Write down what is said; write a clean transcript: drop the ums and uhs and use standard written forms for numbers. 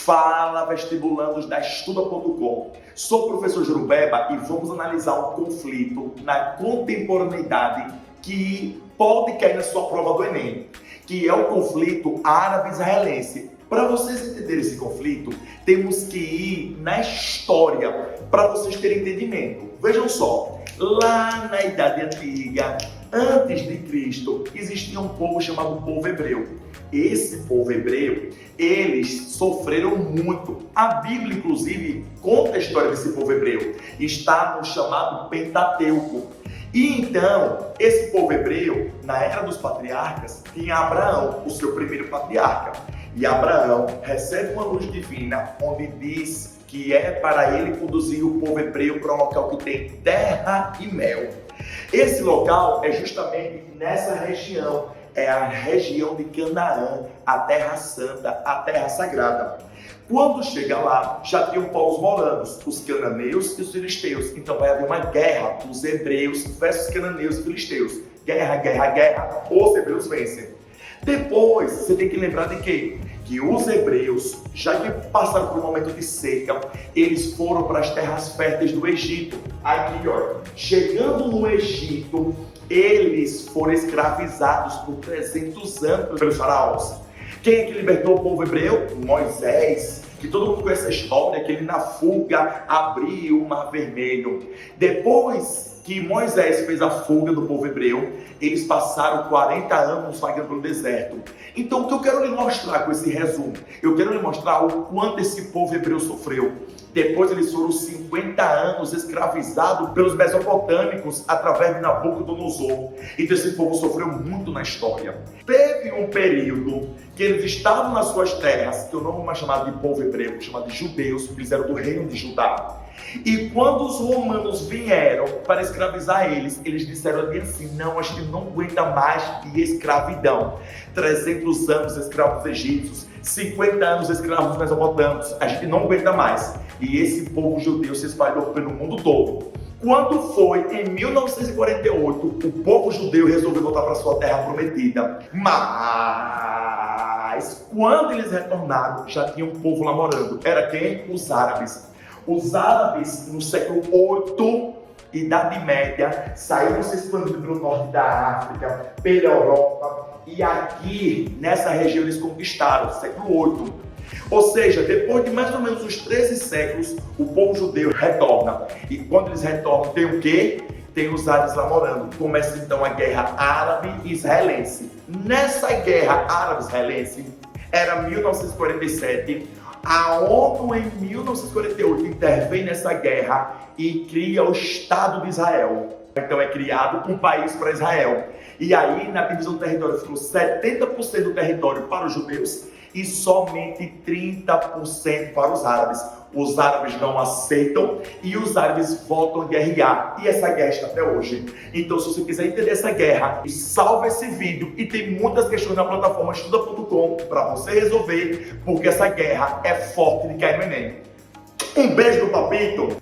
Fala, vestibulandos da Estuda.com. Sou o professor Jurubeba e vamos analisar um conflito na contemporaneidade que pode cair na sua prova do Enem, que é o conflito árabe-israelense. Para vocês entenderem esse conflito, temos que ir na história para vocês terem entendimento. Vejam só, lá na Idade Antiga, antes de Cristo, existia um povo chamado povo hebreu. Esse povo hebreu, eles sofreram muito. A Bíblia, inclusive, conta a história desse povo hebreu. Está no chamado Pentateuco. E então, esse povo hebreu, na era dos patriarcas, tinha Abraão, o seu primeiro patriarca. E Abraão recebe uma luz divina, onde diz que é para ele conduzir o povo hebreu para um local que tem terra e mel. Esse local é justamente nessa região, é a região de Canaã, a terra santa, a terra sagrada. Quando chega lá, já tinham povos morando, os cananeus e os filisteus. Então vai haver uma guerra dos hebreus versus cananeus e filisteus. Guerra, guerra, guerra, os hebreus vencem. Depois, você tem que lembrar de quê? Que os hebreus, já que passaram por um momento de seca, eles foram para as terras férteis do Egito. Aqui, ó, chegando no Egito, eles foram escravizados por 300 anos pelos faraós. Quem é que libertou o povo hebreu? Moisés, que todo mundo conhece a história, que ele na fuga abriu o Mar Vermelho. Depois que Moisés fez a fuga do povo hebreu, eles passaram 40 anos vagando pelo deserto. Então, o que eu quero lhe mostrar com esse resumo? Eu quero lhe mostrar o quanto esse povo hebreu sofreu. Depois eles foram 50 anos escravizados pelos mesopotâmicos através de Nabucodonosor. Então esse povo sofreu muito na história. Teve um período que eles estavam nas suas terras, que eu não vou mais chamar de povo hebreu, vou chamar de judeus, porque eles eram do reino de Judá. E quando os romanos vieram para escravizar eles, eles disseram assim: não, a gente não aguenta mais de escravidão. 300 anos escravos egípcios, 50 anos escravos mesopotâmicos, a gente não aguenta mais. E esse povo judeu se espalhou pelo mundo todo. Quando foi em 1948, o povo judeu resolveu voltar para sua terra prometida. Mas quando eles retornaram, já tinha um povo lá morando. Era quem? Os árabes. Os árabes, no século VIII, Idade Média, saíram se expandindo pelo norte da África, pela Europa, e aqui, nessa região, eles conquistaram, século VIII. Ou seja, depois de mais ou menos uns 13 séculos, o povo judeu retorna. E quando eles retornam, tem o quê? Tem os árabes lá morando. Começa então a guerra árabe-israelense. Nessa guerra árabe-israelense, era 1947, a ONU em 1948 intervém nessa guerra e cria o Estado de Israel. Então é criado um país para Israel. E aí, na divisão do território, ficou 70% do território para os judeus e somente 30% para os árabes. Os árabes não aceitam e os árabes voltam a guerrear. E essa guerra está até hoje. Então, se você quiser entender essa guerra, salva esse vídeo. E tem muitas questões na plataforma Estuda.com para você resolver, porque essa guerra é forte de cair no Enem. Um beijo do Papito!